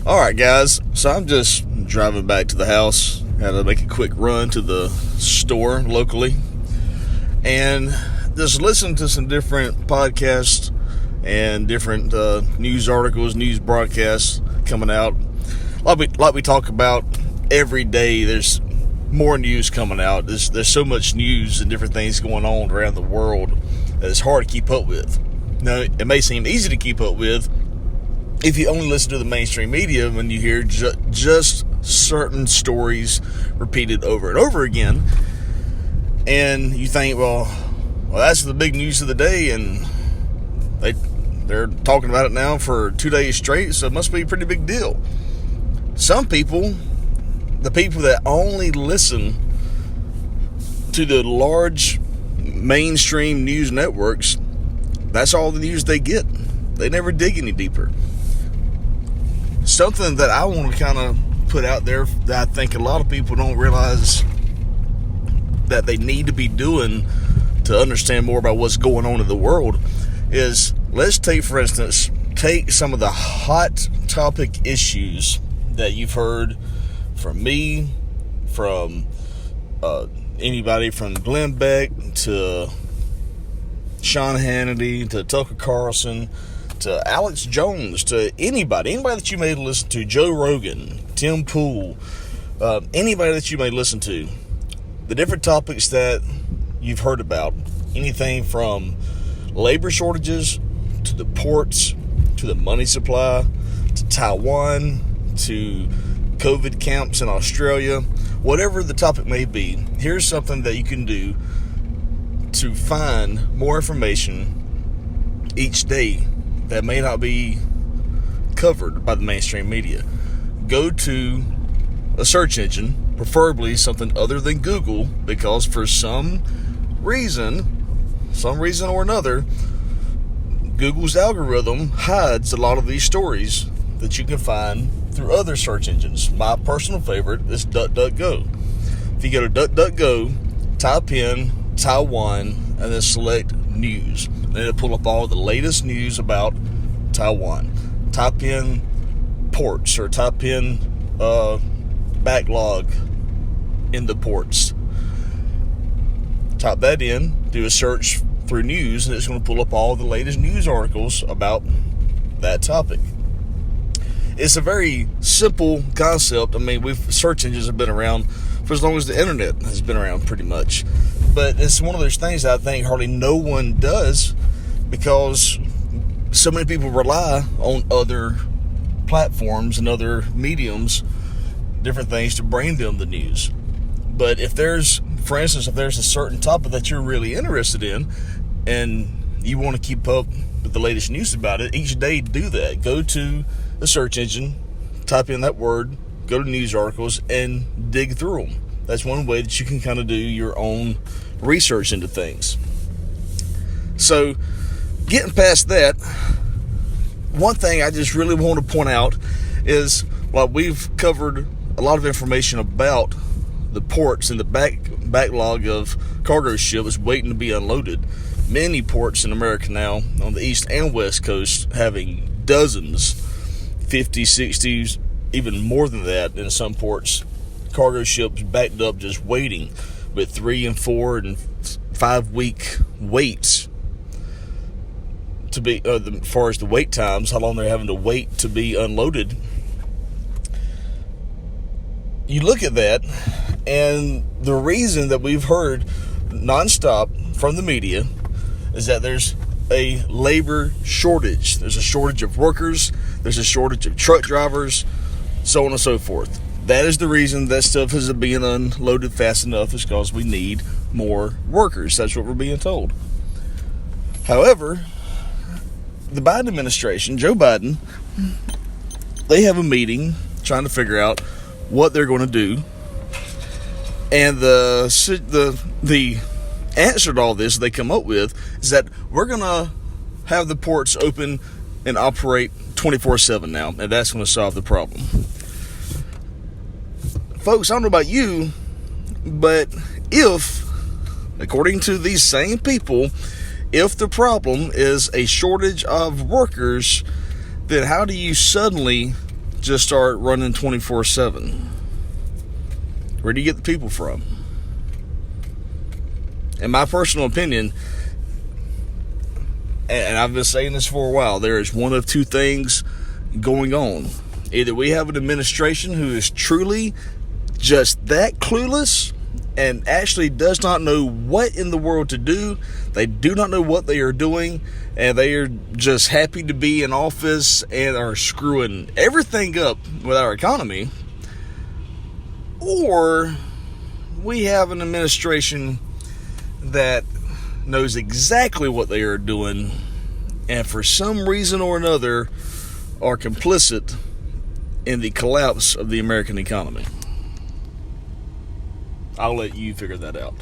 Alright guys, so I'm just driving back to the house. Had to make a quick run to the store locally and just listen to some different podcasts and different news articles, news broadcasts coming out. Like we talk about every day, there's more news coming out. There's so much news and different things going on around the world that it's hard to keep up with. Now, it may seem easy to keep up with if you only listen to the mainstream media when you hear just certain stories repeated over and over again. And you think, well, that's the big news of the day, and they're talking about it now for 2 days straight, so it must be a pretty big deal. Some people, the people that only listen to the large mainstream news networks, that's all the news they get. They never dig any deeper. Something that I want to kind of put out there that I think a lot of people don't realize that they need to be doing to understand more about what's going on in the world is, let's take, for instance, some of the hot topic issues that you've heard from me, from anybody from Glenn Beck to Sean Hannity to Tucker Carlson to Alex Jones to anybody that you may listen to, Joe Rogan, Tim Pool, anybody that you may listen to, the different topics that you've heard about, anything from labor shortages to the ports to the money supply to Taiwan to COVID camps in Australia, whatever the topic may be, here's something that you can do to find more information each day that may not be covered by the mainstream media. Go to a search engine, preferably something other than Google, because for some reason or another, Google's algorithm hides a lot of these stories that you can find through other search engines. My personal favorite is DuckDuckGo. If you go to DuckDuckGo, type in Taiwan, and then select news, and it'll pull up all the latest news about Taiwan. Type in ports, or type in backlog in the ports. Type that in, do a search through news, and it's going to pull up all the latest news articles about that topic. It's a very simple concept. I mean, search engines have been around for as long as the internet has been around, pretty much. But it's one of those things that I think hardly no one does, because so many people rely on other platforms and other mediums, different things, to bring them the news. But for instance, if there's a certain topic that you're really interested in and you want to keep up with the latest news about it, each day do that. Go to the search engine, type in that word, go to news articles, and dig through them. That's one way that you can kind of do your own research into things. So, getting past that, one thing I just really want to point out is, while we've covered a lot of information about the ports and the backlog of cargo ships waiting to be unloaded, many ports in America now, on the east and west coast, having dozens, 50, 60s, even more than that in some ports, cargo ships backed up just waiting with 3 and 4 and 5 week waits to be, as far as the wait times, how long they're having to wait to be unloaded. You look at that, and the reason that we've heard nonstop from the media is that there's a labor shortage. There's a shortage of workers, there's a shortage of truck drivers, so on and so forth. That is the reason that stuff isn't being unloaded fast enough, is because we need more workers. That's what we're being told. However, the Biden administration, Joe Biden, they have a meeting trying to figure out what they're going to do. And the answer to all this they come up with is that we're going to have the ports open and operate 24/7 now, and that's going to solve the problem. Folks, I don't know about you, but if, according to these same people, if the problem is a shortage of workers, then how do you suddenly just start running 24/7? Where do you get the people from? In my personal opinion, and I've been saying this for a while, there is one of two things going on. Either we have an administration who is truly just that clueless and actually does not know what in the world to do. They do not know what they are doing, and they are just happy to be in office and are screwing everything up with our economy. Or we have an administration that knows exactly what they are doing, and for some reason or another are complicit in the collapse of the American economy. I'll let you figure that out.